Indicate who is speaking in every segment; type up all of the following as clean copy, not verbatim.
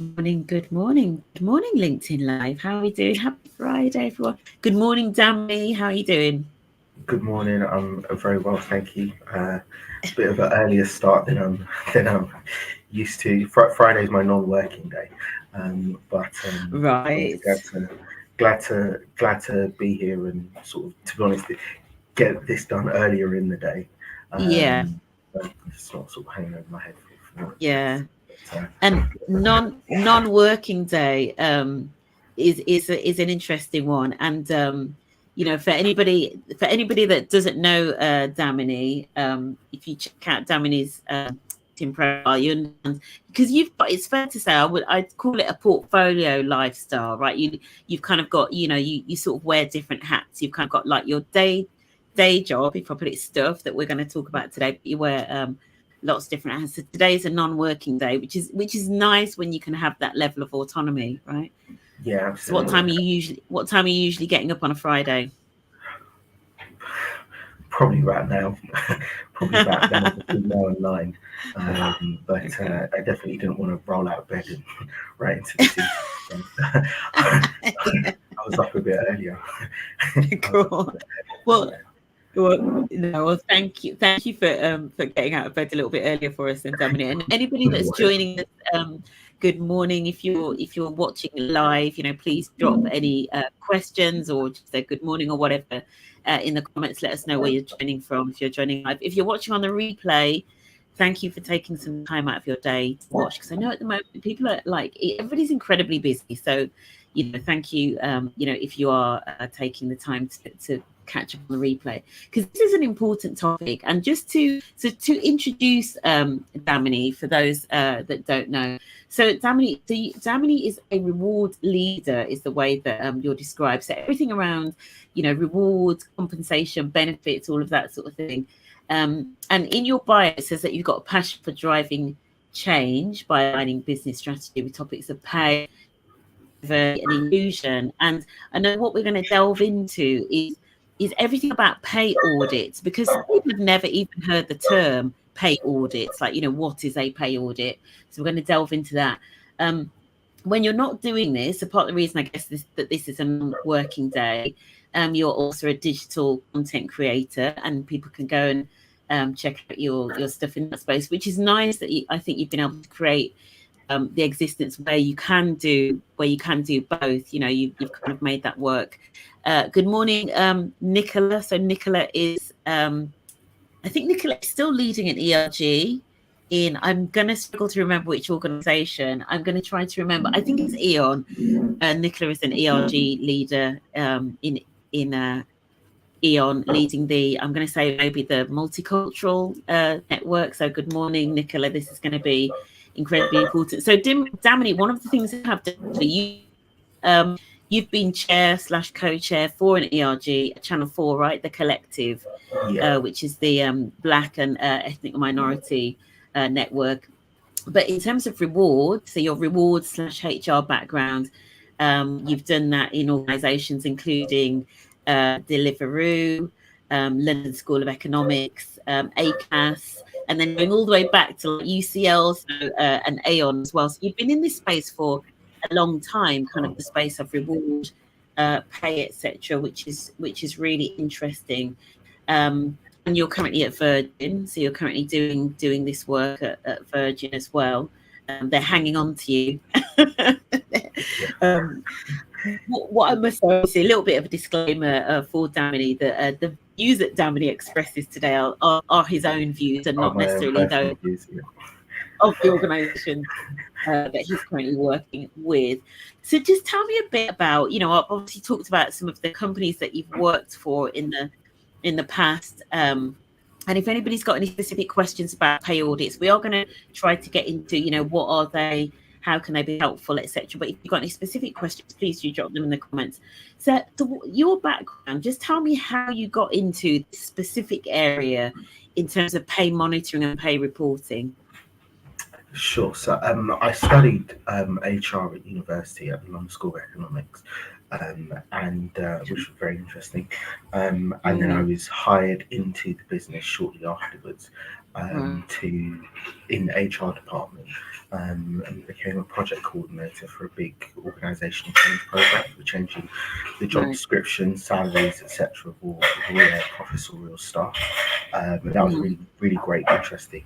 Speaker 1: morning, good morning, LinkedIn Live. How are we doing? Happy Friday, everyone. Good morning, Damini. How are you doing?
Speaker 2: Good morning. I'm very well, thank you. A bit of an earlier start than I'm used to. Friday's my non-working day, but
Speaker 1: Right.
Speaker 2: glad to be here and sort of, to be honest, get this done earlier in the day.
Speaker 1: Yeah,
Speaker 2: So it's not sort of hanging over my head for
Speaker 1: yeah.
Speaker 2: but,
Speaker 1: And non-working day is an interesting one. And for anybody that doesn't know Damini, if you check out Damini's LinkedIn profile, you understand, because it's fair to say I'd call it a portfolio lifestyle, right? You've kind of got, you sort of wear different hats. You've kind of got like your day job, if I put it, stuff that we're going to talk about today, but you wear lots of different hats. So today's a non-working day, which is nice when you can have that level of autonomy, right?
Speaker 2: yeah,
Speaker 1: So what
Speaker 2: absolutely.
Speaker 1: time are you usually getting up on a Friday?
Speaker 2: Probably right now, probably about now between now and 9. But
Speaker 1: Okay.
Speaker 2: I definitely didn't want to roll out of bed and right into the tea. So, I was up a bit earlier.
Speaker 1: Cool. Well, thank you for getting out of bed a little bit earlier for us, and Dominic. And anybody that's joining us, good morning. If you're watching live, please drop any questions or just say good morning or whatever in the comments. Let us know where you're joining from. If you're joining live, if you're watching on the replay, thank you for taking some time out of your day to watch. Because I know at the moment people are like everybody's incredibly busy. So, thank you. If you are taking the time to catch up on the replay, because this is an important topic. And just to introduce Damini for those that don't know. So Damini is a reward leader, is the way that you're described. So everything around, rewards, compensation, benefits, all of that sort of thing. And in your bio, it says that you've got a passion for driving change by aligning business strategy with topics of pay, and inclusion. And I know what we're going to delve into is everything about pay audits, because some people have never even heard the term pay audits. Like, what is a pay audit? So we're going to delve into that. When you're not doing this, so part of the reason I guess that this is a non-working day, you're also a digital content creator, and people can go and check out your stuff in that space, which is nice that I think you've been able to create the existence where you can do both. You've kind of made that work. Good morning, Nicola. So Nicola is I think Nicola is still leading an ERG in, I'm going to struggle to remember which organization. I'm going to try to remember. I think it's Eon. Nicola is an ERG leader in Eon, leading I'm going to say maybe the multicultural network. So good morning, Nicola. This is going to be incredibly important. So Damini, one of the things that have done for you, you've been chair/co-chair for an ERG, Channel 4, right? The Collective,
Speaker 2: Yeah,
Speaker 1: which is the Black and ethnic minority network. But in terms of reward, so your reward/HR background, you've done that in organisations including Deliveroo, London School of Economics, ACAS, and then going all the way back to like UCL, and Aon as well. So you've been in this space for a long time, kind of the space of reward, pay, etc., which is really interesting. And you're currently at Virgin, so you're currently doing this work at Virgin as well. They're hanging on to you.
Speaker 2: yeah.
Speaker 1: What I must say, a little bit of a disclaimer for Damini, that the views that Damini expresses today are his own views and not
Speaker 2: My own
Speaker 1: necessarily those
Speaker 2: personal views. Yeah.
Speaker 1: of the organisation that he's currently working with. So just tell me a bit about, I've obviously talked about some of the companies that you've worked for in the past. And if anybody's got any specific questions about pay audits, we are going to try to get into, what are they, how can they be helpful, etc. But if you've got any specific questions, please do drop them in the comments. So your background, just tell me how you got into this specific area in terms of pay monitoring and pay reporting.
Speaker 2: Sure. So I studied HR at university at the London School of Economics, and which was very interesting. And then I was hired into the business shortly afterwards, in the HR department. and became a project coordinator for a big organisational change program. We're changing the job description, salaries, etc. of all their professorial staff. And that was a really, really great, interesting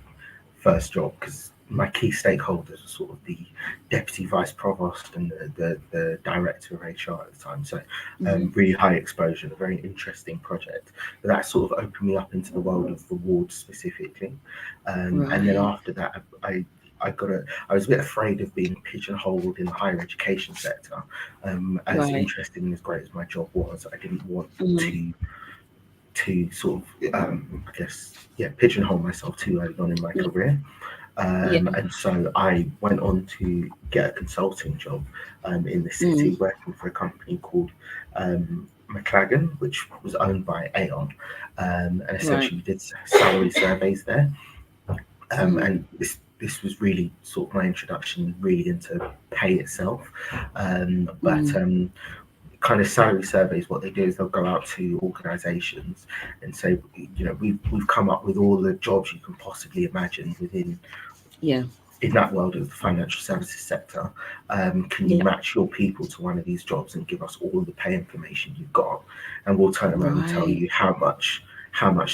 Speaker 2: first job, because my key stakeholders were sort of the deputy vice provost and the director of HR at the time. So really high exposure, a very interesting project. But that sort of opened me up into the world of rewards specifically. And then after that, I was a bit afraid of being pigeonholed in the higher education sector. As interesting and as great as my job was, I didn't want to sort of, I guess, pigeonhole myself too early on in my career. And so I went on to get a consulting job in the city, working for a company called McLagan, which was owned by Aon, and essentially did salary surveys there. And this was really sort of my introduction really into pay itself. Kind of salary surveys, what they do is they'll go out to organisations and say, we've come up with all the jobs you can possibly imagine within in that world of the financial services sector. Can you match your people to one of these jobs and give us all the pay information you've got, and we'll turn around and tell you how much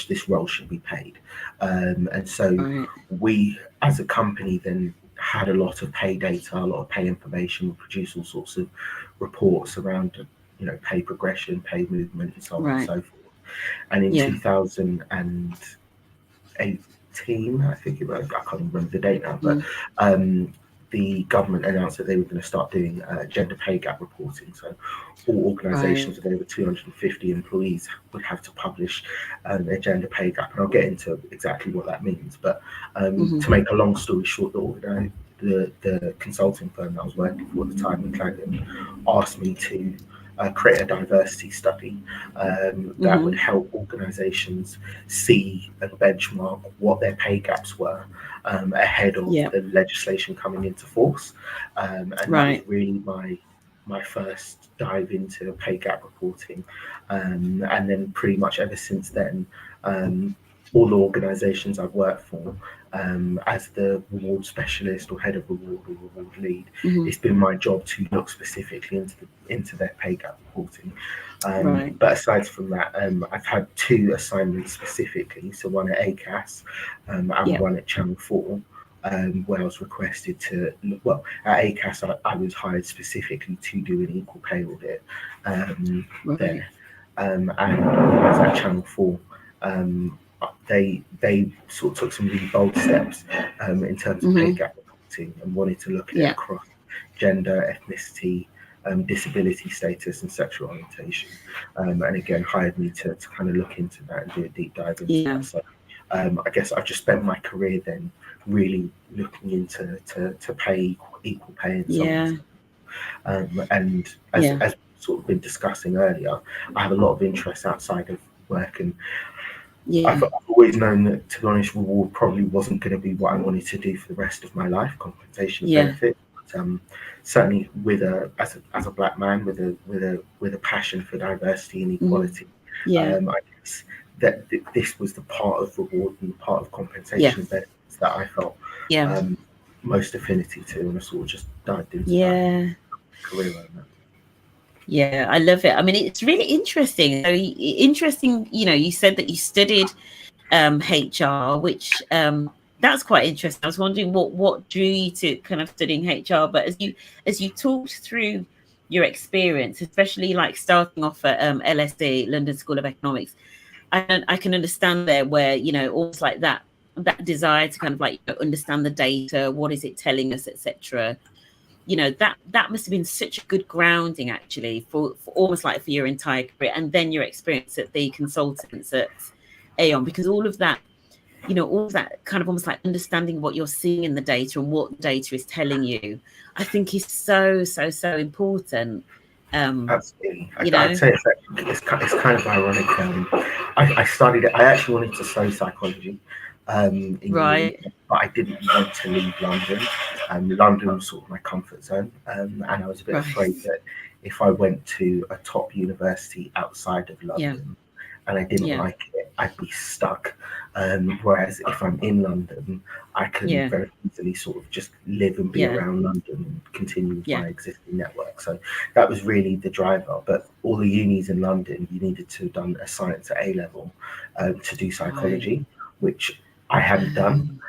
Speaker 2: this role should be paid. And so we as a company then had a lot of pay data, a lot of pay information. We produce all sorts of reports around pay progression, pay movement, and so on and so forth. And in 2018, I think it was, I can't remember the date now, but the government announced that they were going to start doing gender pay gap reporting. So all organisations with over 250 employees would have to publish their gender pay gap. And I'll get into exactly what that means. But to make a long story short, the consulting firm that I was working for at the time, McLagan, asked me to create a diversity study that would help organisations see and benchmark what their pay gaps were ahead of the legislation coming into force. And that was really my first dive into pay gap reporting. And then pretty much ever since then, all the organisations I've worked for, as the reward specialist or head of reward or reward lead, it's been my job to look specifically into their pay gap reporting. But aside from that, I've had 2 assignments specifically, so one at ACAS and one at Channel 4, where I was requested to look. Well, at ACAS, I was hired specifically to do an equal pay audit there. And when I was at Channel 4, they sort of took some really bold steps in terms of pay gap reporting and wanted to look at it across gender, ethnicity, disability status, and sexual orientation. And again, hired me to kind of look into that and do a deep dive into that. So I guess I've just spent my career then really looking into to pay, equal pay, and so on. And as we've sort of been discussing earlier, I have a lot of interests outside of work, and I've always known that, to be honest, reward probably wasn't going to be what I wanted to do for the rest of my life, compensation benefit. But, certainly as a black man with a passion for diversity and equality, I guess that this was the part of reward and the part of compensation benefits that I felt most affinity to, and I sort of just dived into that career around that.
Speaker 1: Yeah, I love it. I mean, it's really interesting. So interesting, you said that you studied HR, which that's quite interesting. I was wondering what drew you to kind of studying HR. But as you talked through your experience, especially like starting off at LSE, London School of Economics, I can understand there where, almost like that desire to kind of like understand the data, what is it telling us, etc. That must have been such a good grounding actually for almost like for your entire career, and then your experience at the consultants at Aon, because all of that kind of almost like understanding what you're seeing in the data and what the data is telling you, I think is so important.
Speaker 2: Absolutely. I'd say it's kind of ironic. I studied it. I actually wanted to study psychology. But I didn't want to leave London. London was sort of my comfort zone, and I was a bit afraid that if I went to a top university outside of London, and I didn't like it, I'd be stuck. Whereas if I'm in London, I can very easily sort of just live and be around London and continue with my existing network. So that was really the driver. But all the unis in London, you needed to have done a science at A level to do psychology, which I hadn't done.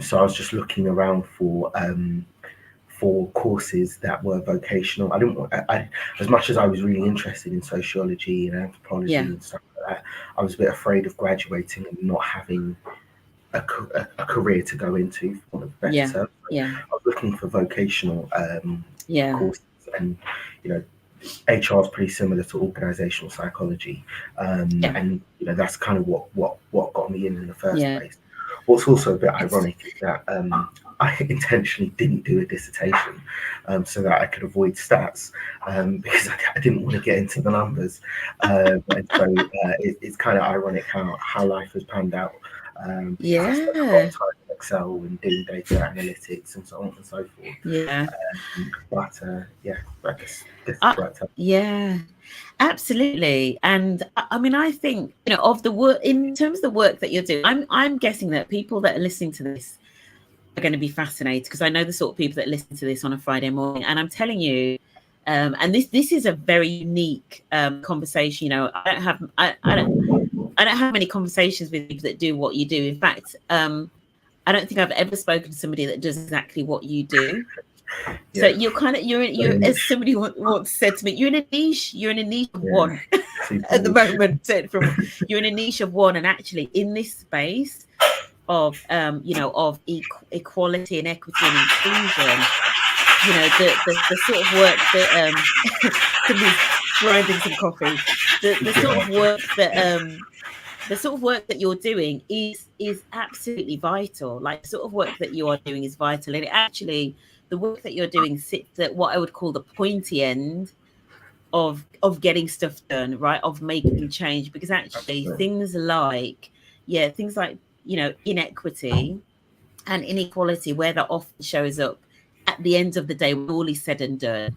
Speaker 2: So I was just looking around for courses that were vocational. I didn't want, as much as I was really interested in sociology and anthropology and stuff like that, I was a bit afraid of graduating and not having a career to go into, for want of a better term. I was looking for vocational courses, and HR is pretty similar to organizational psychology, and that's kind of what got me in the first place. What's also a bit ironic is that I intentionally didn't do a dissertation so that I could avoid stats, because I didn't want to get into the numbers, and so it's kind of ironic how life has panned out. I spent a lot of time in Excel and doing data analytics and so on and so forth. But I guess it's right time.
Speaker 1: Absolutely. And I mean, I think, of the work, in terms of the work that you're doing, I'm guessing that people that are listening to this are going to be fascinated, because I know the sort of people that listen to this on a Friday morning. And I'm telling you, and this is a very unique conversation. I don't have many conversations with people that do what you do. In fact, I don't think I've ever spoken to somebody that does exactly what you do. So you're as somebody once said to me, you're in a niche of one at the moment. You're in a niche of one, and actually in this space of of equality and equity and inclusion, the sort of work that somebody's grinding some coffee, the sort of work that you're doing is absolutely vital. Like, the sort of work that you are doing is vital, and actually the work that you're doing sits at what I would call the pointy end of getting stuff done, right? Of making change, because actually things like inequity and inequality, where that often shows up at the end of the day when all is said and done,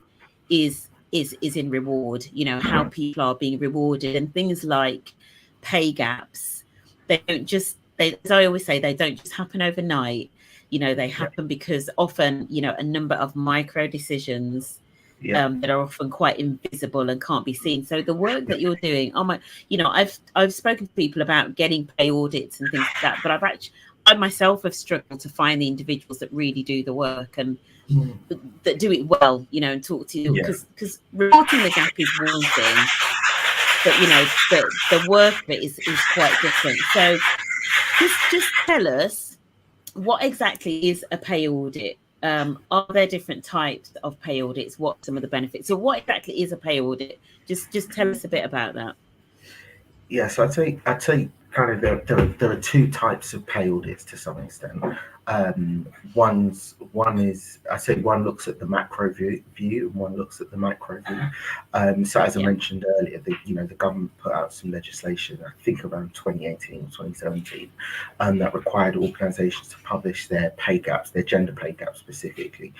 Speaker 1: is in reward. How people are being rewarded, and things like pay gaps. As I always say, they don't just happen overnight. They happen because often, a number of micro decisions that are often quite invisible and can't be seen. So the work that you're doing, I've spoken to people about getting pay audits and things like that, but I myself have struggled to find the individuals that really do the work and that do it well, and talk to you, because reporting the gap is one thing, but the work of it is quite different. So just tell us, what exactly is a pay audit? Are there different types of pay audits? What are some of the benefits? So what exactly is a pay audit? Just tell us a bit about that.
Speaker 2: Yeah, so I'd say kind of there are two types of pay audits to some extent. One looks at the macro view and one looks at the micro view. So as I mentioned earlier, the government put out some legislation, I think around 2018 or 2017, that required organisations to publish their pay gaps, their gender pay gaps specifically,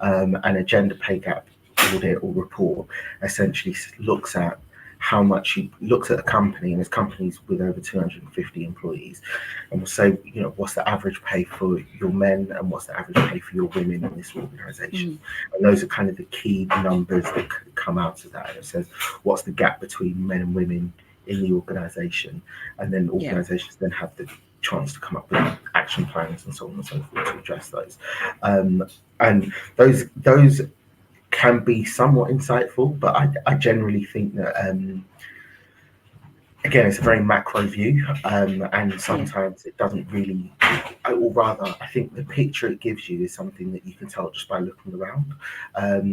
Speaker 2: and a gender pay gap audit or report essentially looks at how much you looks at a company, and there's companies with over 250 employees, and will say, what's the average pay for your men and what's the average pay for your women in this organisation. And those are kind of the key numbers that come out of that. And it says, what's the gap between men and women in the organisation? And then organisations then have the chance to come up with action plans and so on and so forth to address those. And those can be somewhat insightful, but I generally think that again, it's a very macro view, and sometimes it doesn't really, or rather, I think the picture it gives you is something that you can tell just by looking around,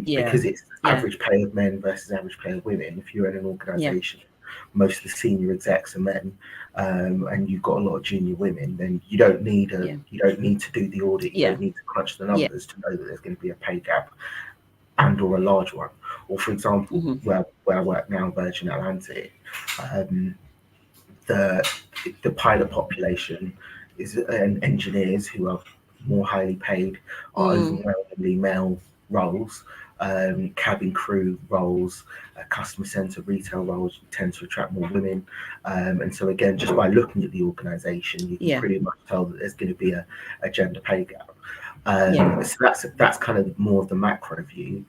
Speaker 2: because it's average pay of men versus average pay of women. If you're in an organisation, most of the senior execs are men, and you've got a lot of junior women, then you don't need to do the audit. You don't need to crunch the numbers to know that there's going to be a pay gap and or a large one. Or for example, where I work now, Virgin Atlantic, the pilot population is and engineers who are more highly paid are overwhelmingly male roles, cabin crew roles, customer centre retail roles tend to attract more women. And so again, just by looking at the organisation, you can pretty much tell that there's going to be a gender pay gap. So that's kind of more of the macro view.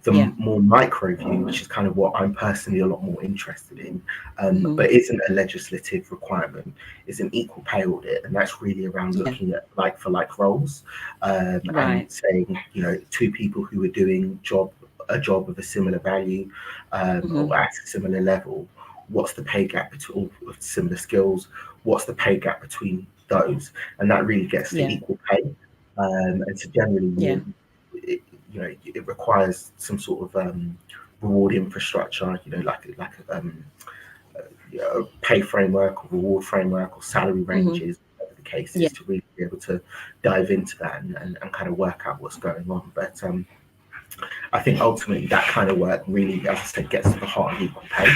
Speaker 2: The more micro view, which is kind of what I'm personally a lot more interested in, but isn't a legislative requirement, is an equal pay audit, and that's really around looking at like for like roles, and saying, you know, two people who are doing a job of a similar value, or at a similar level, what's the pay gap between similar skills? What's the pay gap between those? And that really gets to equal pay, and so generally, it requires some sort of reward infrastructure, like a pay framework or reward framework or salary ranges, whatever the case is, to really be able to dive into that and kind of work out what's going on. But I think ultimately that kind of work really, as I said, gets to the heart of equal pay,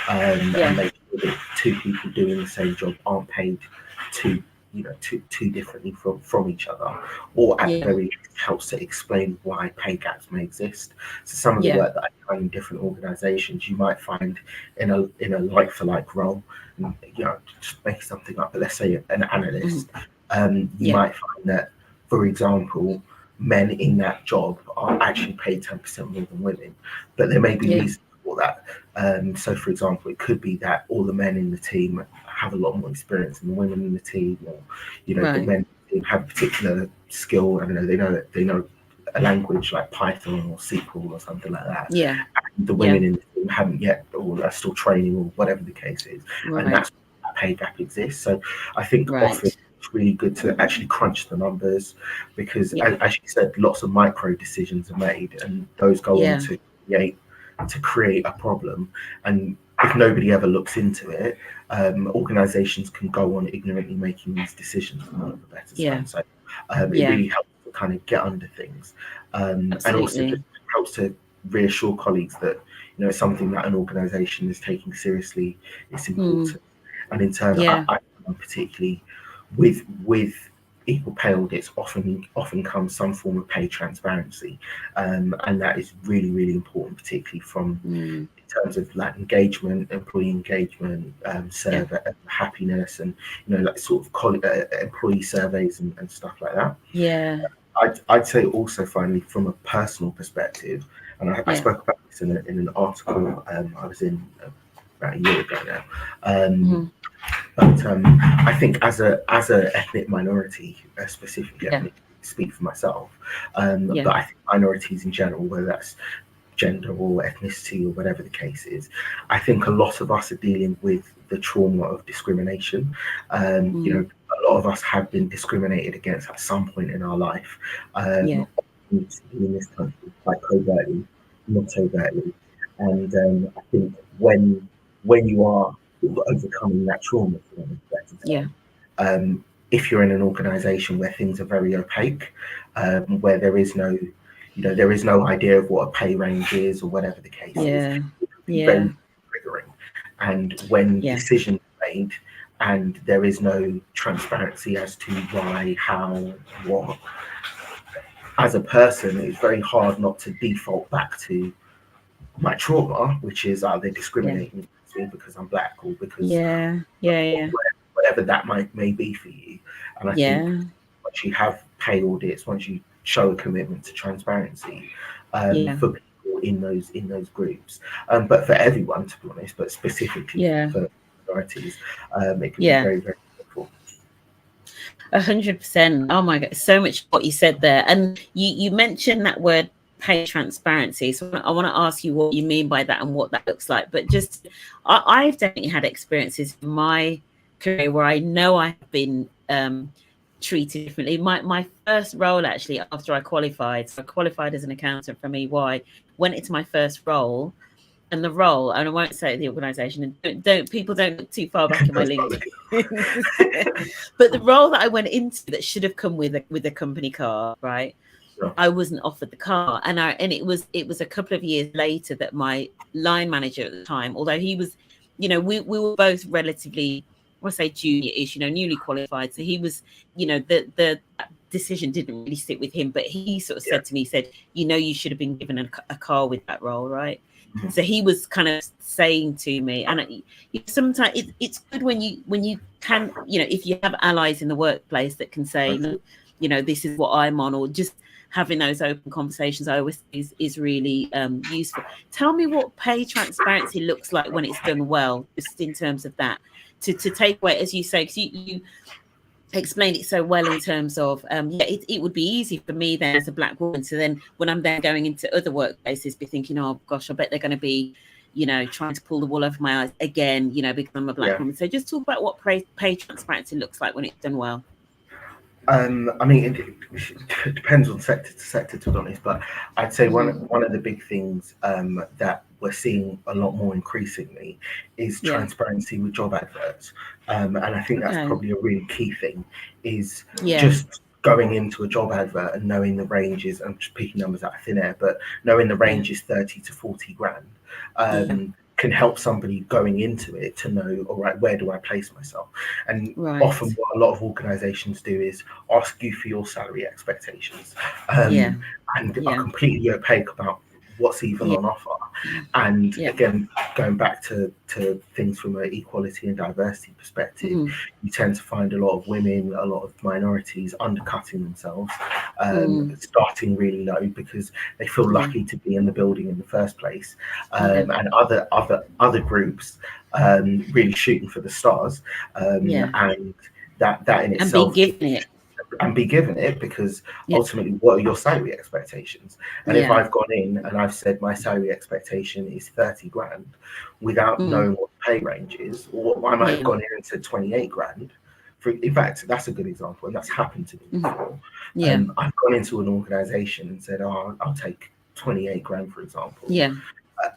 Speaker 2: and make sure that two people doing the same job aren't paid too differently from each other, or at the very least helps to explain why pay gaps may exist. So some of the work that I find in different organizations, you might find in a like for like role, and, just make something up, but let's say an analyst, you might find that, for example, men in that job are actually paid 10% more than women, but there may be reasons for that. So for example, it could be that all the men in the team have a lot more experience than the women in the team, or the men in the team have a particular skill. I don't know, they know a language like Python or SQL or something like that. And the women in the team haven't yet, or are still training, or whatever the case is. And that's why that pay gap exists. So I think often it's really good to actually crunch the numbers, because as you said, lots of micro decisions are made, and those go on to create a problem. And if nobody ever looks into it, organizations can go on ignorantly making these decisions, for want of a better term. So it really helps to kind of get under things, and also just helps to reassure colleagues that it's something that an organization is taking seriously. It's important. And in turn, I find particularly with equal pay audits often comes some form of pay transparency, and that is really, really important, particularly from in terms of like engagement, employee engagement, survey happiness, and like sort of employee surveys and stuff like that. I'd say also, finally, from a personal perspective, and I spoke about this in an article I was in about a year ago now. But I think as a ethnic minority, specifically, I can speak for myself, but I think minorities in general, whether that's gender or ethnicity or whatever the case is, I think a lot of us are dealing with the trauma of discrimination. A lot of us have been discriminated against at some point in our life, in this country, like covertly, not overtly. And I think when you are overcoming that trauma, if you're in an organization where things are very opaque, where there is no idea of what a pay range is or whatever the case is, very triggering. And when decisions are made and there is no transparency as to why, how, what, as a person, it's very hard not to default back to my trauma, which is, are they discriminating against me because I'm black, or because whatever that may be for you. And I think once you have pay audits, once you show a commitment to transparency, for people in those groups, but for everyone, to be honest, but specifically for minorities, it can be very, very helpful.
Speaker 1: 100%. Oh my God, so much what you said there. And you mentioned that word pay transparency. So I want to ask you what you mean by that and what that looks like. But just, I've definitely had experiences in my career where I know I've been treated differently. My first role, actually, after I qualified, so I qualified as an accountant from EY, went into my first role. And the role, and I won't say the organisation, and don't look too far back in my LinkedIn. But the role that I went into that should have come with a company car, right? I wasn't offered the car, and it was a couple of years later that my line manager at the time, although he was, we were both relatively, I want to say junior-ish, newly qualified. So he was, the decision didn't really sit with him, but he sort of said to me, he said, you know, you should have been given a car with that role, right? So he was kind of saying to me, and sometimes it's good when you can, you know, if you have allies in the workplace that can say, you know, this is what I'm on, or just having those open conversations, I always is really useful. Tell me what pay transparency looks like when it's done well, just in terms of that, to take away, as you say, because you explained it so well in terms of it would be easy for me then as a black woman to then, when I'm then going into other workplaces, be thinking, oh gosh, I bet they're going to be, you know, trying to pull the wool over my eyes again, you know, because I'm a black woman. So just talk about what pay transparency looks like when it's done well.
Speaker 2: I mean, it depends on sector to sector, to be honest, but I'd say one of the big things that we're seeing a lot more increasingly is transparency with job adverts. And I think that's probably a really key thing, is just going into a job advert and knowing the range is, I'm just picking numbers out of thin air, but knowing the range is 30 to 40 grand. Can help somebody going into it to know, all right, where do I place myself? And often what a lot of organizations do is ask you for your salary expectations and are completely opaque about what's even on offer. And again, going back to things from an equality and diversity perspective, you tend to find a lot of women, a lot of minorities undercutting themselves, starting really low because they feel lucky to be in the building in the first place, and other groups really shooting for the stars, and that in itself, and be given it, because ultimately, what are your salary expectations? And if I've gone in and I've said my salary expectation is 30 grand without knowing what the pay range is, or I might have gone in and said 28 grand. In fact, that's a good example, and that's happened to me before. I've gone into an organization and said, oh, I'll take 28 grand, for example.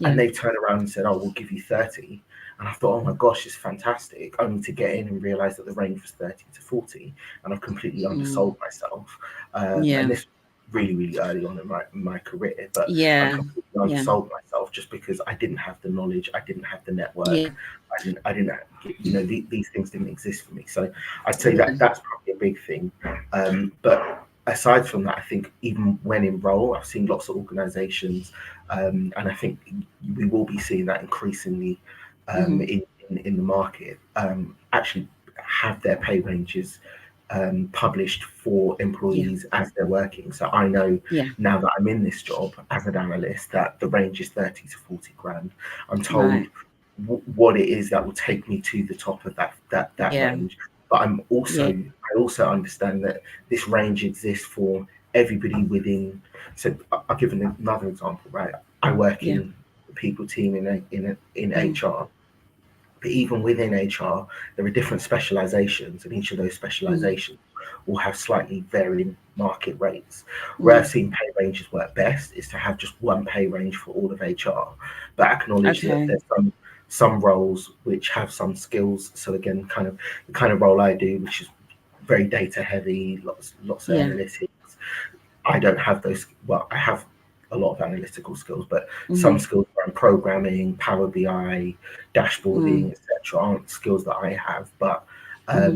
Speaker 2: And they've turned around and said, oh, we'll give you 30. And I thought, oh my gosh, it's fantastic, only to get in and realize that the range was 30 to 40, and I've completely undersold myself. And this really, really early on in my career, but I completely undersold myself just because I didn't have the knowledge, I didn't have the network, I didn't have, you know, these things didn't exist for me. So I'd say that that's probably a big thing. But aside from that, I think even when in role, I've seen lots of organizations, and I think we will be seeing that increasingly in the market, actually have their pay ranges published for employees as they're working. So I know now that I'm in this job as an analyst that the range is 30 to 40 grand. I'm told what it is that will take me to the top of that range. But I also understand that this range exists for everybody within. So I'll give another example, right? I work in the people team in HR. But even within HR, there are different specializations, and each of those specializations will have slightly varying market rates. Where I've seen pay ranges work best is to have just one pay range for all of HR, but acknowledge that there's some roles which have some skills. So again, the kind of role I do, which is very data heavy, lots of analytics. I don't have those. Well, I have a lot of analytical skills, but some skills around programming, Power BI, dashboarding, etc., aren't skills that I have. But I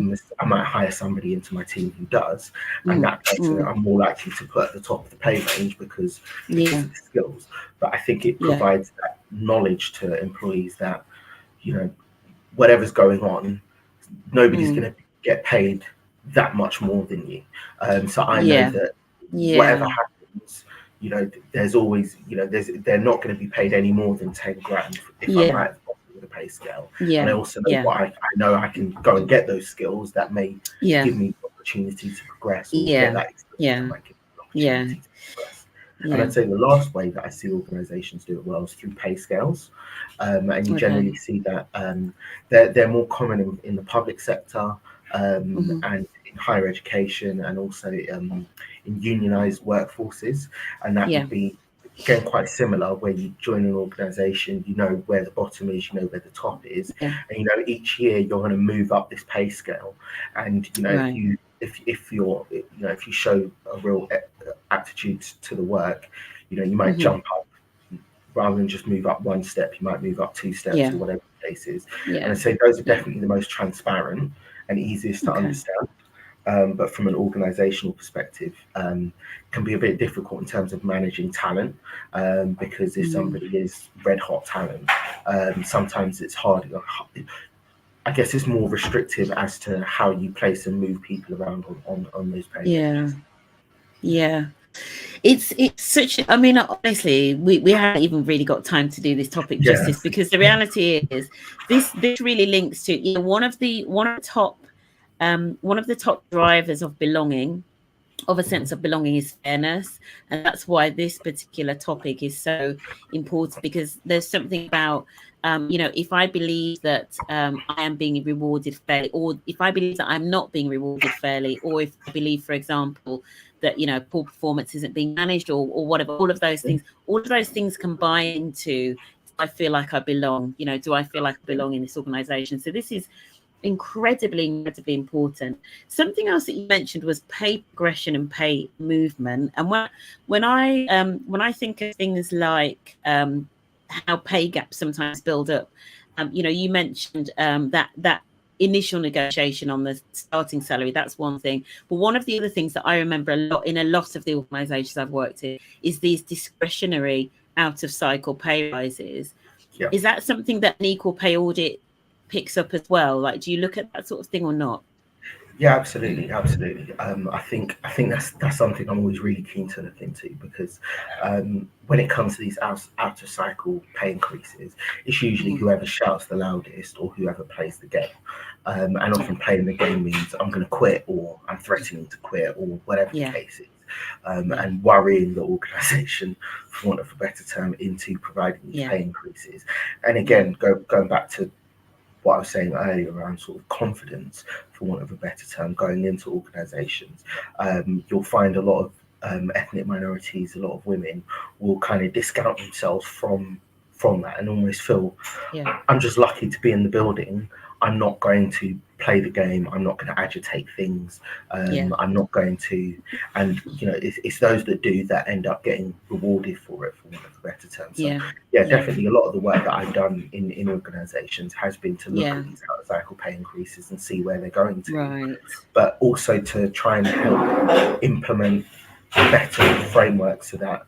Speaker 2: might hire somebody into my team who does, and that person I'm more likely to put at the top of the pay range because of the skills. But I think it provides that knowledge to employees that, you know, whatever's going on, nobody's going to get paid that much more than you. So I know that whatever happens, you know, there's always, you know, they're not going to be paid any more than 10 grand if I'm at the bottom of the pay scale. And I also know what I know I can go and get those skills that may give me the opportunity to progress, or get that experience that might give me the opportunity to progress. And I'd say the last way that I see organizations do it well is through pay scales. And you generally see that they're more common in the public sector, and in higher education, and also in unionized workforces. And that would be, again, quite similar, where you join an organization, you know where the bottom is, you know where the top is, and you know each year you're going to move up this pay scale. And you know if you show a real aptitude to the work, you know, you might jump up. Rather than just move up one step, you might move up 2 steps, or whatever the case is. And I'd say those are definitely the most transparent and easiest to understand. but from an organizational perspective, can be a bit difficult in terms of managing talent, because if somebody is red hot talent, sometimes it's hard. I guess it's more restrictive as to how you place and move people around on those pages.
Speaker 1: Yeah. It's such, I mean, honestly, we haven't even really got time to do this topic justice, because the reality is this really links to, you know, one of the top drivers of belonging, of a sense of belonging, is fairness. And that's why this particular topic is so important, because there's something about, you know, if I believe that I am being rewarded fairly, or if I believe that I'm not being rewarded fairly, or if I believe, for example, that, you know, poor performance isn't being managed, or whatever, all of those things combine into, do I feel like I belong? You know, do I feel like I belong in this organization? So this is incredibly important. Something else that you mentioned was pay progression and pay movement. And when I think of things like how pay gaps sometimes build up, you know, you mentioned that initial negotiation on the starting salary, that's one thing. But one of the other things that I remember a lot in a lot of the organizations I've worked in is these discretionary out of cycle pay rises. Is that something that an equal pay audit picks up as well? Like, do you look at that sort of thing or not?
Speaker 2: Yeah, absolutely. I think that's something I'm always really keen to look into, because when it comes to these out of cycle pay increases, it's usually whoever shouts the loudest or whoever plays the game. And often playing the game means I'm going to quit, or I'm threatening to quit, or whatever the case is. And worrying the organisation, for want of a better term, into providing these pay increases. And again, going back to what I was saying earlier around sort of confidence, for want of a better term, going into organisations, you'll find a lot of ethnic minorities, a lot of women will kind of discount themselves from that, and almost feel, I'm just lucky to be in the building. I'm not going to play the game. I'm not going to agitate things. I'm not going to, and you know, it's those that do that end up getting rewarded for it, for want of a better term. So definitely a lot of the work that I've done in organisations has been to look at these out of cycle pay increases and see where they're going to, but also to try and help implement better frameworks so that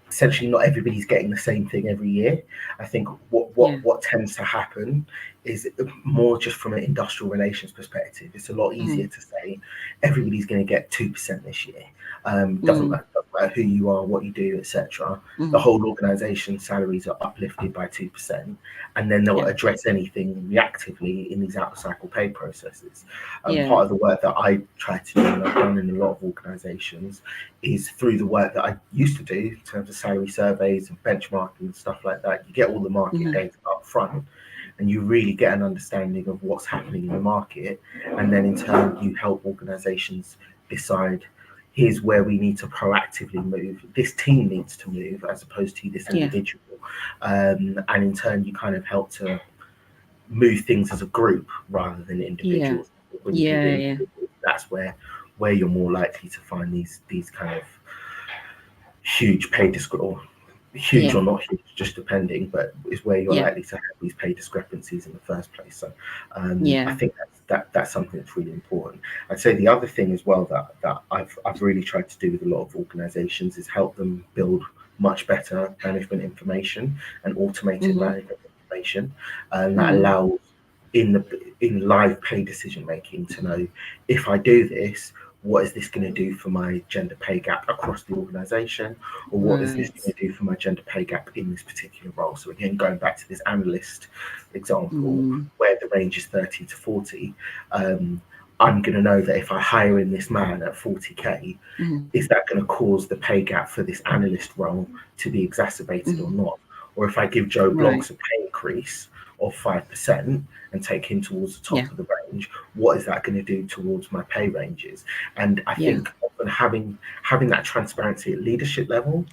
Speaker 2: essentially not everybody's getting the same thing every year. I think what tends to happen is more just from an industrial relations perspective. It's a lot easier to say everybody's going to get 2% this year. Doesn't matter who you are, what you do, etc. The whole organisation salaries are uplifted by 2%, and then they'll address anything reactively in these out of cycle pay processes. Part of the work that I try to do, and I've done in a lot of organisations, is through the work that I used to do in terms of salary surveys and benchmarking and stuff like that. You get all the market data up front, and you really get an understanding of what's happening in the market, and then in turn you help organisations decide, here's where we need to proactively move. This team needs to move as opposed to this individual. And in turn, you kind of help to move things as a group rather than individuals. When you do individuals, that's where you're more likely to find these kind of huge pay discrepancies. Huge or not huge, just depending, but is where you're likely to have these pay discrepancies in the first place. So I think that's something that's really important. I'd say the other thing as well that I've really tried to do with a lot of organizations is help them build much better management information and automated management information, and that allows in live pay decision making to know, if I do this, what is this going to do for my gender pay gap across the organization, or what is this going to do for my gender pay gap in this particular role? So again, going back to this analyst example, where the range is 30 to 40, I'm going to know that if I hire in this man at 40k, is that going to cause the pay gap for this analyst role to be exacerbated or not? Or if I give Joe Bloggs a pay increase of 5% and take him towards the top of the range, what is that going to do towards my pay ranges? And I think often having that transparency at leadership level,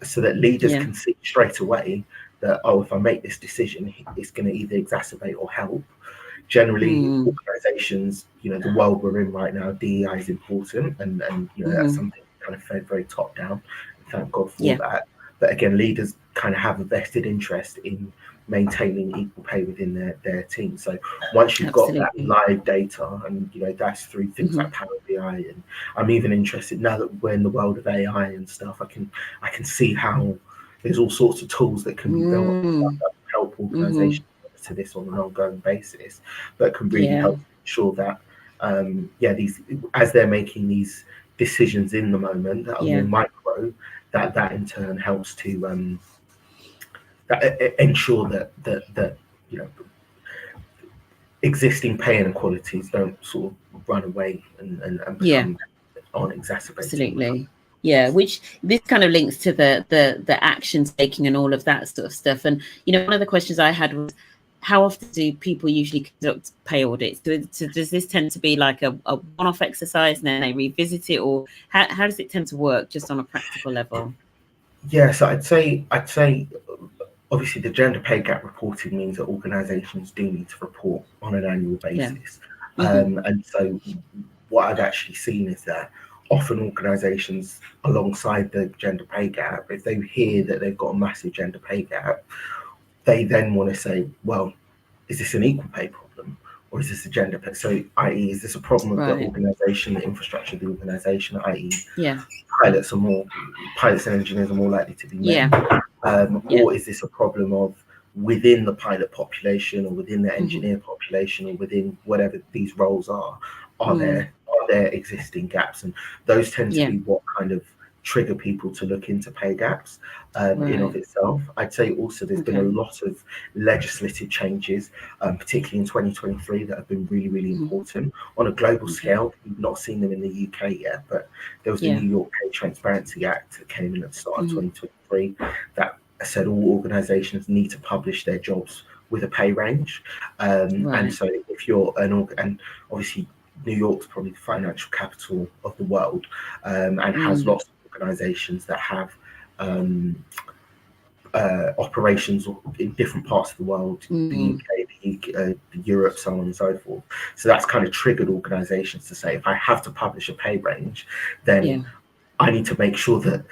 Speaker 2: so that leaders can see straight away that, oh, if I make this decision, it's going to either exacerbate or help. Generally, organizations, you know, the world we're in right now, DEI is important, and you know, that's something kind of fed very top down. Thank God for that. but again, leaders kind of have a vested interest in maintaining equal pay within their team. So once you've got that live data, and that's through things like Power BI, and I'm even interested now that we're in the world of AI and stuff. I can see how there's all sorts of tools that can be built that help organizations to this on an ongoing basis, but can really help ensure that these, as they're making these decisions in the moment that are more micro, that in turn helps to ensure that existing pay inequalities don't sort of run away and become on exacerbated.
Speaker 1: Absolutely. Yeah, which this kind of links to the actions taking and all of that sort of stuff. And one of the questions I had was, how often do people usually conduct pay audits? So does this tend to be like a one-off exercise and then they revisit it, or how does it tend to work just on a practical level?
Speaker 2: Yeah, so I'd say obviously the gender pay gap reporting means that organisations do need to report on an annual basis. And so what I've actually seen is that often organisations, alongside the gender pay gap, if they hear that they've got a massive gender pay gap, they then want to say, well, is this an equal pay problem, or is this a gender pay? So, i.e., is this a problem with the organisation, the infrastructure of the organisation, i.e., pilots and engineers are more likely to be men, or is this a problem of within the pilot population, or within the engineer population, or within whatever these roles are there existing gaps? And those tend to be what kind of trigger people to look into pay gaps in of itself. I'd say also there's been a lot of legislative changes, particularly in 2023, that have been really, really important on a global scale. We've not seen them in the UK yet, but there was the New York Pay Transparency Act that came in at the start of 2023 that said all organisations need to publish their jobs with a pay range. And so if you're and obviously New York's probably the financial capital of the world, and has lots of organisations that have operations in different parts of the world, the UK, Europe, so on and so forth. So that's kind of triggered organisations to say, if I have to publish a pay range, then I need to make sure that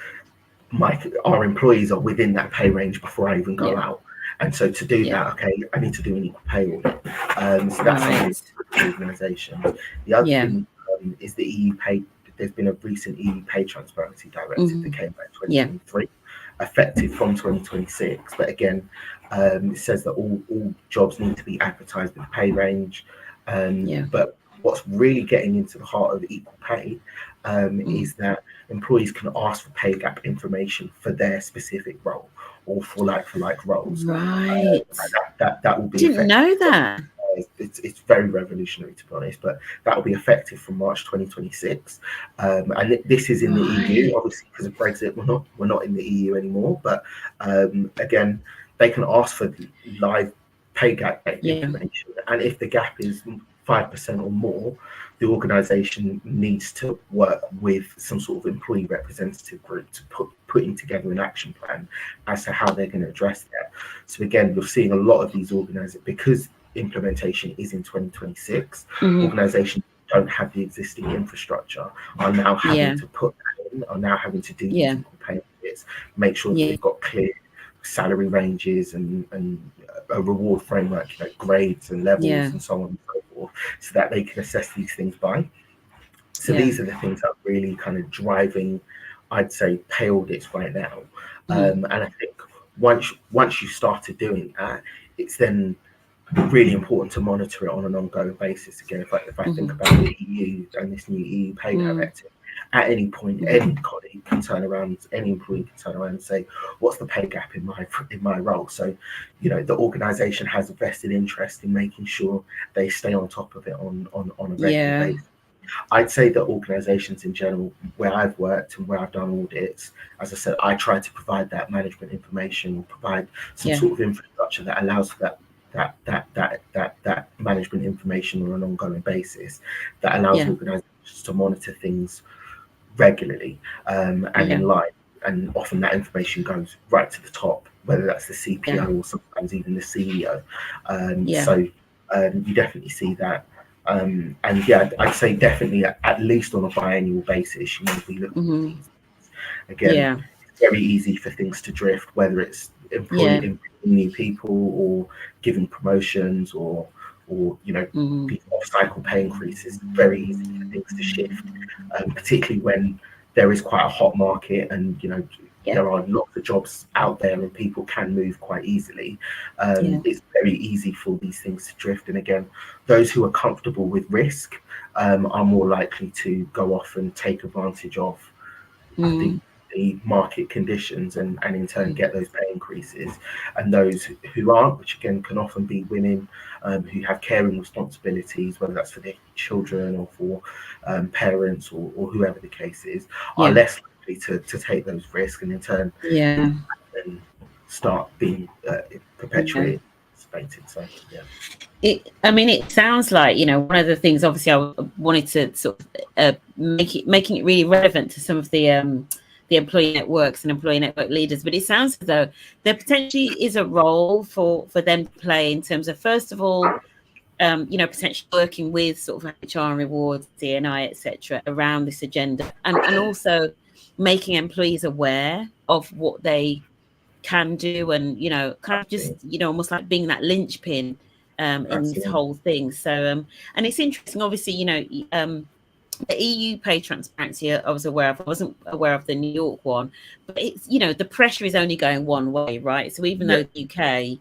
Speaker 2: our employees are within that pay range before I even go out. And so to do that, I need to do an equal pay audit. So that's something for organisations. The other thing is the EU pay. There's been a recent EU pay transparency directive that came out in 2023, effective from 2026. But again, it says that all jobs need to be advertised with a pay range. But what's really getting into the heart of equal pay is that employees can ask for pay gap information for their specific role, or for like roles. That will be.
Speaker 1: Didn't know that.
Speaker 2: It's very revolutionary, to be honest, but that will be effective from March 2026. And this is in the EU, obviously, because of Brexit. We're not in the EU anymore. But again, they can ask for live pay gap information, and if the gap is 5% or more, the organisation needs to work with some sort of employee representative group to putting together an action plan as to how they're going to address that. So again, you're seeing a lot of these organisations, because implementation is in 2026, organisations don't have the existing infrastructure, are now having to put that in, are now having to do equal pay audits, make sure that they've got clear salary ranges and a reward framework, grades and levels and so on and so forth, so that they can assess these things by. So these are the things that are really kind of driving, I'd say, pay audits right now. And I think once you started doing that, it's then really important to monitor it on an ongoing basis. Again, if I think about the EU and this new EU pay directive, at any point, any colleague can turn around, any employee can turn around and say, what's the pay gap in my role? So, the organisation has a vested interest in making sure they stay on top of it on a regular basis. I'd say that organisations in general, where I've worked and where I've done audits, as I said, I try to provide that management information, provide some sort of infrastructure that allows for that management information on an ongoing basis, that allows organisations to monitor things regularly and in line. And often that information goes right to the top, whether that's the CPO or sometimes even the CEO. So you definitely see that. And I'd say definitely at least on a biannual basis, you want to be looking at these. Again, very easy for things to drift, whether it's employing new people or giving promotions or off-cycle pay increases. Very easy for things to shift, particularly when there is quite a hot market and there are lots of jobs out there and people can move quite easily. It's very easy for these things to drift. And again, those who are comfortable with risk are more likely to go off and take advantage of the market conditions and in turn get those pay increases. And those who aren't, which again can often be women who have caring responsibilities, whether that's for their children or for parents or whoever the case is, are less likely to take those risks and in turn and start being perpetuated. So
Speaker 1: it sounds like one of the things obviously I wanted to sort of making it really relevant to some of the employee networks and employee network leaders, but it sounds as though there potentially is a role for them to play in terms of, first of all, potentially working with sort of HR and rewards, D&I, etc., around this agenda, and also making employees aware of what they can do, and kind of just almost like being that linchpin in this whole thing. So and it's interesting, obviously, the EU pay transparency I was aware of. I wasn't aware of the New York one, but it's the pressure is only going one way, right? So even though the UK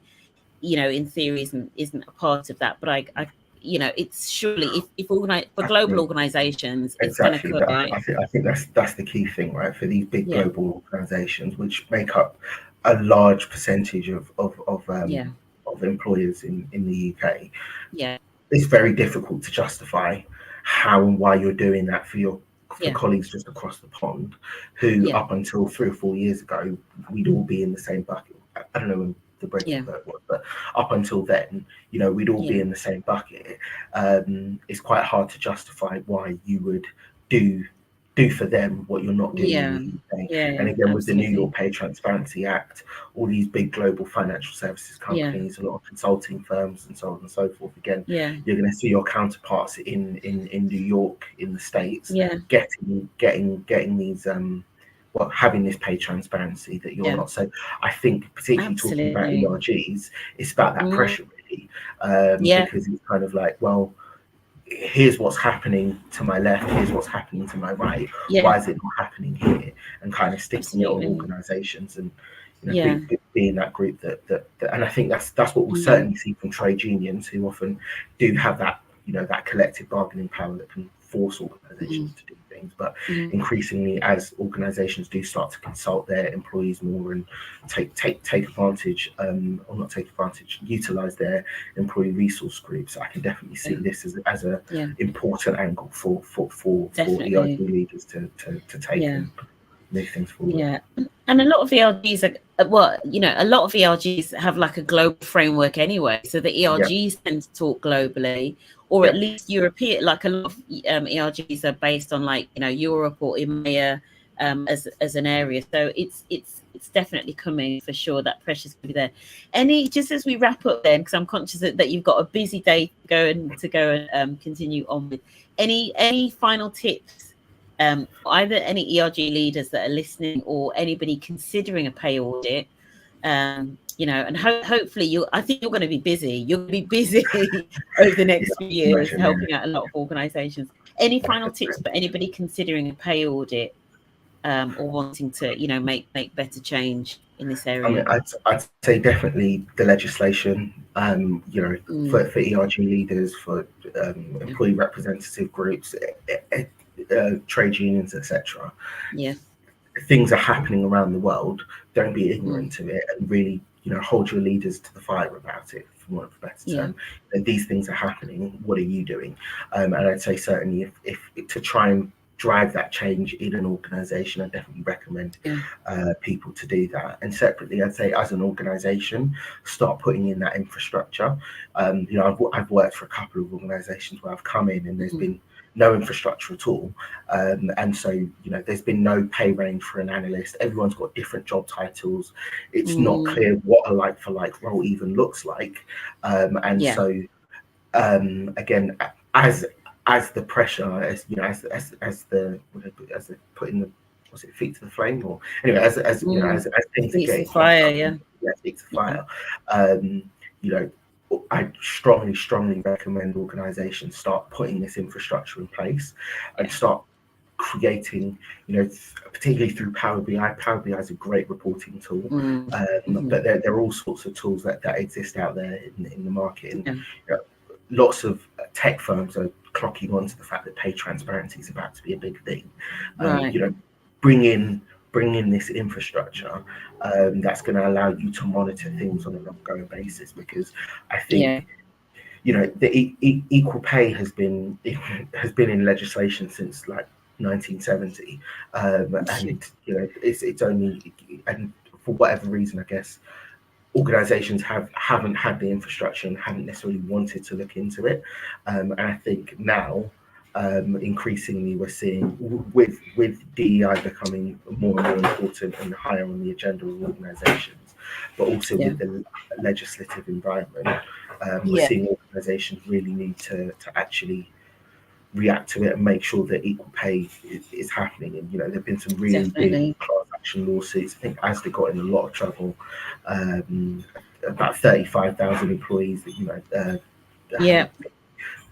Speaker 1: in theory isn't a part of that, but I it's surely if for global organizations, it's going to come, right?
Speaker 2: I think that's the key thing, right? For these big global organizations, which make up a large percentage of employers in the UK, it's very difficult to justify how and why you're doing that for your colleagues just across the pond, who up until 3 or 4 years ago, we'd all be in the same bucket. I don't know when the Brexit vote was, but up until then, we'd all be in the same bucket. It's quite hard to justify why you would do for them what you're not doing in the UK. And again, with the New York Pay Transparency Act, all these big global financial services companies, a lot of consulting firms and so on and so forth, again, you're going to see your counterparts in New York, in the States, getting these having this pay transparency that you're not. So I think particularly talking about ERGs, it's about that pressure really, because it's kind of like, well, here's what's happening to my left, here's what's happening to my right, why is it not happening here, and kind of sticking it on organizations and being that group that and I think that's what we'll certainly see from trade unions, who often do have that that collective bargaining power that can force organizations to do things. But increasingly, as organizations do start to consult their employees more and take advantage, or not take advantage, utilize their employee resource groups, I can definitely see this as a important angle for ERG leaders to take and move things forward.
Speaker 1: And a lot of ERGs are a lot of ERGs have like a global framework anyway, so the ERGs tend to talk globally, or at least European. Like a lot of ERGs are based on Europe or EMEA as an area. So it's definitely coming for sure. That pressure's going to be there. Just as we wrap up then, because I'm conscious that you've got a busy day to go and continue on with. Any final tips? Either any ERG leaders that are listening or anybody considering a pay audit, and hopefully I think you're going to be busy. You'll be busy over the next few years, helping out a lot of organisations. Any final tips for anybody considering a pay audit, or wanting to, make better change in this area?
Speaker 2: I mean, I'd say definitely the legislation, for ERG leaders, for employee representative groups, trade unions, etc. Things are happening around the world. Don't be ignorant to it, and really, hold your leaders to the fire about it, for want of a better term. And these things are happening. What are you doing? And I'd say certainly, if to try and drive that change in an organization, I definitely recommend people to do that. And separately, I'd say as an organization, start putting in that infrastructure. I've worked for a couple of organizations where I've come in and there's been no infrastructure at all, and so there's been no pay range for an analyst. Everyone's got different job titles. It's not clear what a like-for-like role even looks like, so again, as the pressure, as the putting the was it feet to the flame, or anyway, as you know, as things are
Speaker 1: Feet to the
Speaker 2: getting
Speaker 1: fire,
Speaker 2: feet to the fire. You know, I strongly recommend organisations start putting this infrastructure in place and start creating, you know, particularly through Power BI. Power BI is a great reporting tool, but there are all sorts of tools that exist out there in the market, and you know, lots of tech firms are clocking on to the fact that pay transparency is about to be a big thing. You know, bring in this infrastructure that's going to allow you to monitor things on an ongoing basis, because I think you know the equal pay has been in legislation since like 1970, and you know it's only, and for whatever reason, I guess organizations haven't had the infrastructure and haven't necessarily wanted to look into it, and I think now increasingly we're seeing with DEI becoming more and more important and higher on the agenda of organizations, but also with the legislative environment, we're seeing organizations really need to actually react to it and make sure that equal pay is happening. And you know, there have been some really big class action lawsuits. I think ASDA got in a lot of trouble. About 35,000 employees that, you know,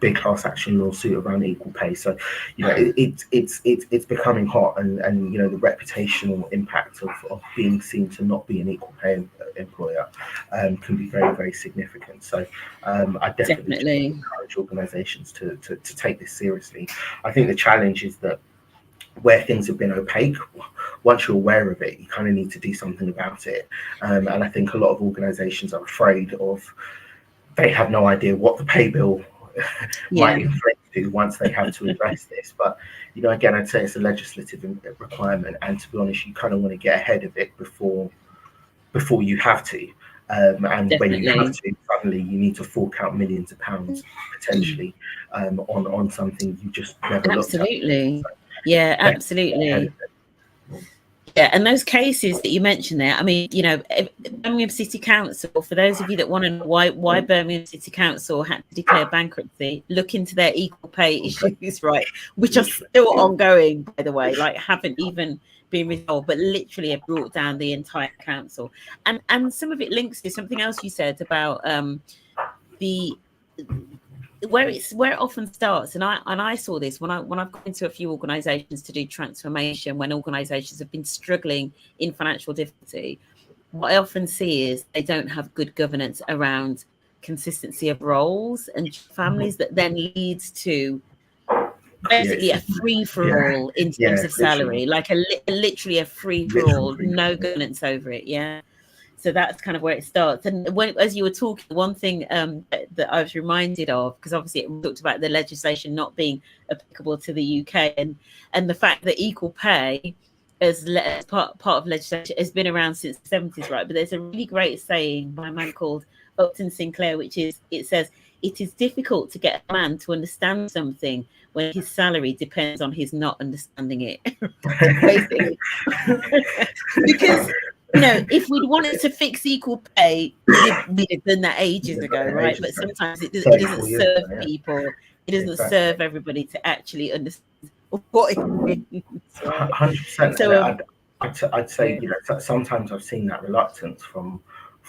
Speaker 2: big class action lawsuit around equal pay. So you know, it's becoming hot, and you know, the reputational impact of being seen to not be an equal pay employer can be very, very significant. So I definitely encourage organizations to take this seriously. I think the challenge is that where things have been opaque, once you're aware of it, you kind of need to do something about it, and I think a lot of organizations are afraid of, they have no idea what the pay bill might inflate to once they have to address this. But you know, again, I'd say it's a legislative requirement, and to be honest, you kind of want to get ahead of it before you have to, and when you have to, suddenly you need to fork out millions of pounds potentially on something you just never looked at.
Speaker 1: So, absolutely. Yeah, and those cases that you mentioned there, I mean, you know, Birmingham City Council, for those of you that want to know why Birmingham City Council had to declare bankruptcy, look into their equal pay issues, right, which are still ongoing, by the way, like haven't even been resolved, but literally have brought down the entire council. And some of it links to something else you said about where it often starts, and I saw this when I've gone into a few organizations to do transformation, when organizations have been struggling in financial difficulty. What I often see is they don't have good governance around consistency of roles and families, that then leads to basically a free-for-all in terms of salary, like literally a free-for-all, no governance over it. So that's kind of where it starts. And when, as you were talking, one thing that I was reminded of, because obviously it talked about the legislation not being applicable to the UK, and the fact that equal pay as part of legislation has been around since the 70s, right? But there's a really great saying by a man called Upton Sinclair, which is, it says, "It is difficult to get a man to understand something when his salary depends on his not understanding it." Basically. Because, you know, if we'd wanted to fix equal pay, we'd have done that ages ago, right? But sometimes it doesn't serve people. It doesn't serve everybody to actually understand what it means.
Speaker 2: 100%. So I'd say, you know, sometimes I've seen that reluctance from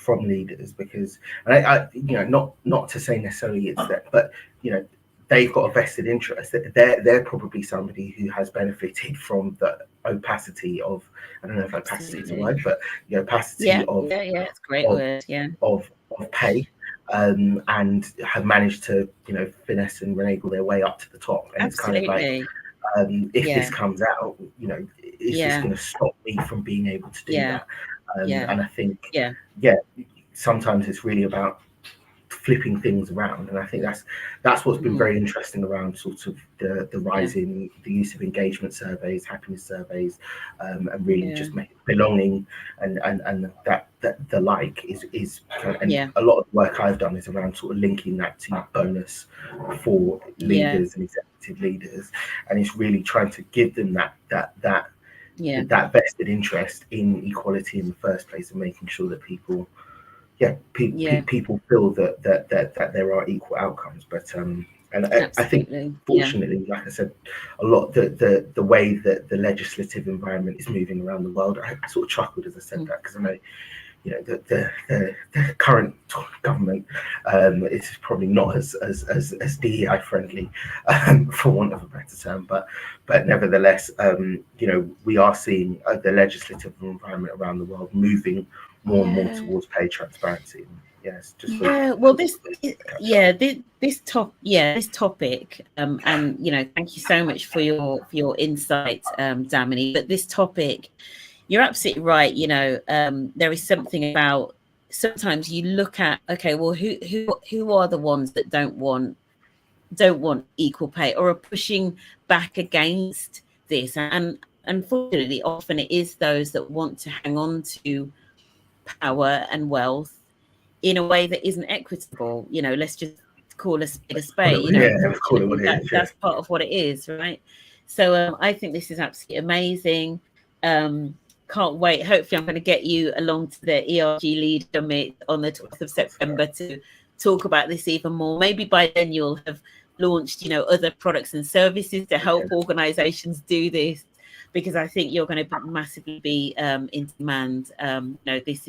Speaker 2: leaders, because, and I you know, not to say necessarily it's that, but you know, they've got a vested interest. They're probably somebody who has benefited from the opacity of, I don't know if opacity is a word, but the opacity of
Speaker 1: it's a great word,
Speaker 2: of pay, and have managed to, you know, finesse and finagle their way up to the top. And it's kind of like, if this comes out, you know, it's just going to stop me from being able to do that. And I think, sometimes it's really about flipping things around, and I think that's what's been very interesting around sort of the rise in the use of engagement surveys, happiness surveys, and really just making belonging and that the like is kind of, and a lot of the work I've done is around sort of linking that to bonus for leaders and executive leaders, and it's really trying to give them that vested interest in equality in the first place, and making sure that people feel that there are equal outcomes. But And I think,
Speaker 1: Absolutely.
Speaker 2: fortunately, like I said, a lot the way that the legislative environment is moving around the world, I sort of chuckled as I said that, because I know, you know, the current government is probably not as DEI friendly, for want of a better term, but nevertheless, you know, we are seeing the legislative environment around the world moving more and more towards pay transparency. Yes, just
Speaker 1: well, this topic, and you know, thank you so much for your insight, Damini. But this topic, you're absolutely right. You know, there is something about, sometimes you look at, okay, well, who are the ones that don't want equal pay, or are pushing back against this? And unfortunately, often it is those that want to hang on to power and wealth in a way that isn't equitable. You know, let's just call a spade a spade. You know, unfortunately, that's part of what it is, right? So I think this is absolutely amazing. Can't wait. Hopefully, I'm going to get you along to the ERG Lead Summit on the 12th of September to talk about this even more. Maybe by then you'll have launched, you know, other products and services to help organizations do this, because I think you're going to massively be in demand. You know, this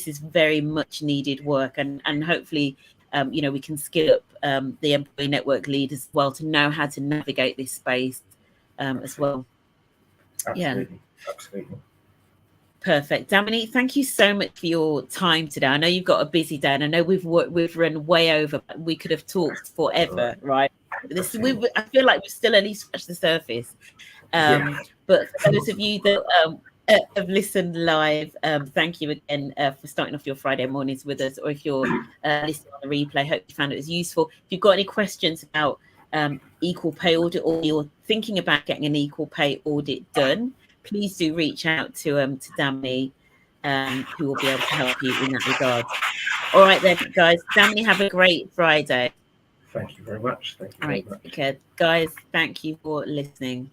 Speaker 1: is very much needed work, and hopefully, you know, we can skill up the employee network leaders as well to know how to navigate this space as well.
Speaker 2: Absolutely. Absolutely.
Speaker 1: Perfect. Damini, thank you so much for your time today. I know you've got a busy day, and I know we've run way over, but we could have talked forever, right? I feel like we've still only scratched the surface. But for those of you that have listened live, thank you again for starting off your Friday mornings with us, or if you're listening on the replay, hope you found it was useful. If you've got any questions about equal pay audit, or you're thinking about getting an equal pay audit done, please do reach out to Damini, who will be able to help you in that regard. All right then, guys. Damini, have a great Friday.
Speaker 2: Thank you very much. Thank you.
Speaker 1: All right, take care, guys. Thank you for listening.